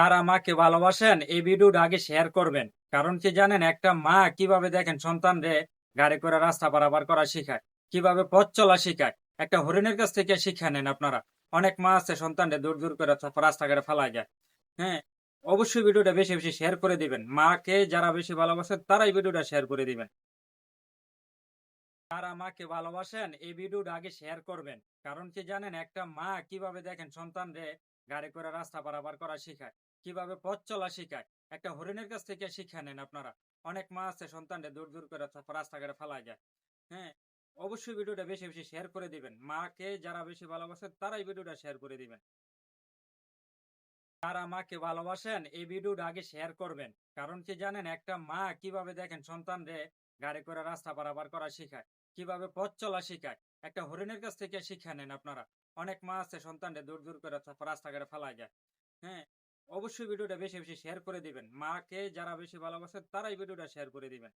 যারা মাকে ভালোবাসেন এই ভিডিওটা আগে শেয়ার করবেন। কারণ কি জানেন, একটা মা কিভাবে দেখেন সন্তানরে গাড়ি করে রাস্তা পারাপার করা শিখায়, কিভাবে পথ চলা শিখায়। একটা হরিণের কাছ থেকে শিক্ষা নেন আপনারা। অনেক মা আছে সন্তানরে দূর দূর করে রাস্তাঘাটে ফেলায় যায়। হ্যাঁ, অবশ্যই ভিডিওটা বেশি বেশি শেয়ার করে দিবেন। মাকে যারা বেশি ভালোবাসেন তারাই ভিডিওটা শেয়ার করে দিবেন। যারা মাকে ভালোবাসেন এই ভিডিওটা আগে শেয়ার করবেন। কারণ কি জানেন, একটা মা কিভাবে দেখেন সন্তানরে গাড়ি করে রাস্তা পারাপার করা শিখায়, কিভাবে পথ চলা শিখায়। একটা হরিণের কাছ থেকে শিক্ষা নেন আপনারা। অনেক মা আছে সন্তানরে দূর দূর করে রাস্তাঘাটে ফেলায় যায়। হ্যাঁ, অবশ্যই ভিডিওটা বেশি বেশি শেয়ার করে দিবেন। মাকে যারা বেশি ভালোবাসেন তারাই ভিডিওটা শেয়ার করে দিবেন। যারা মাকে ভালোবাসেন এই ভিডিওটা আগে শেয়ার করবেন। কারণ কি জানেন, একটা মা কিভাবে দেখেন সন্তানরে গাড়ি করে রাস্তা পারাপার করা শিখায়, কিভাবে পথ চলা শিখায়। একটা হরিণের কাছ থেকে শিক্ষা নেন আপনারা। অনেক মা আছে সন্তানরে দূর দূর করে রাস্তাঘাটে ফেলায় যায়। হ্যাঁ, অবশ্যই ভিডিওটা বেশি বেশি শেয়ার করে দিবেন। মাকে যারা বেশি ভালোবাসেন তারাই ভিডিওটা শেয়ার করে দিবেন।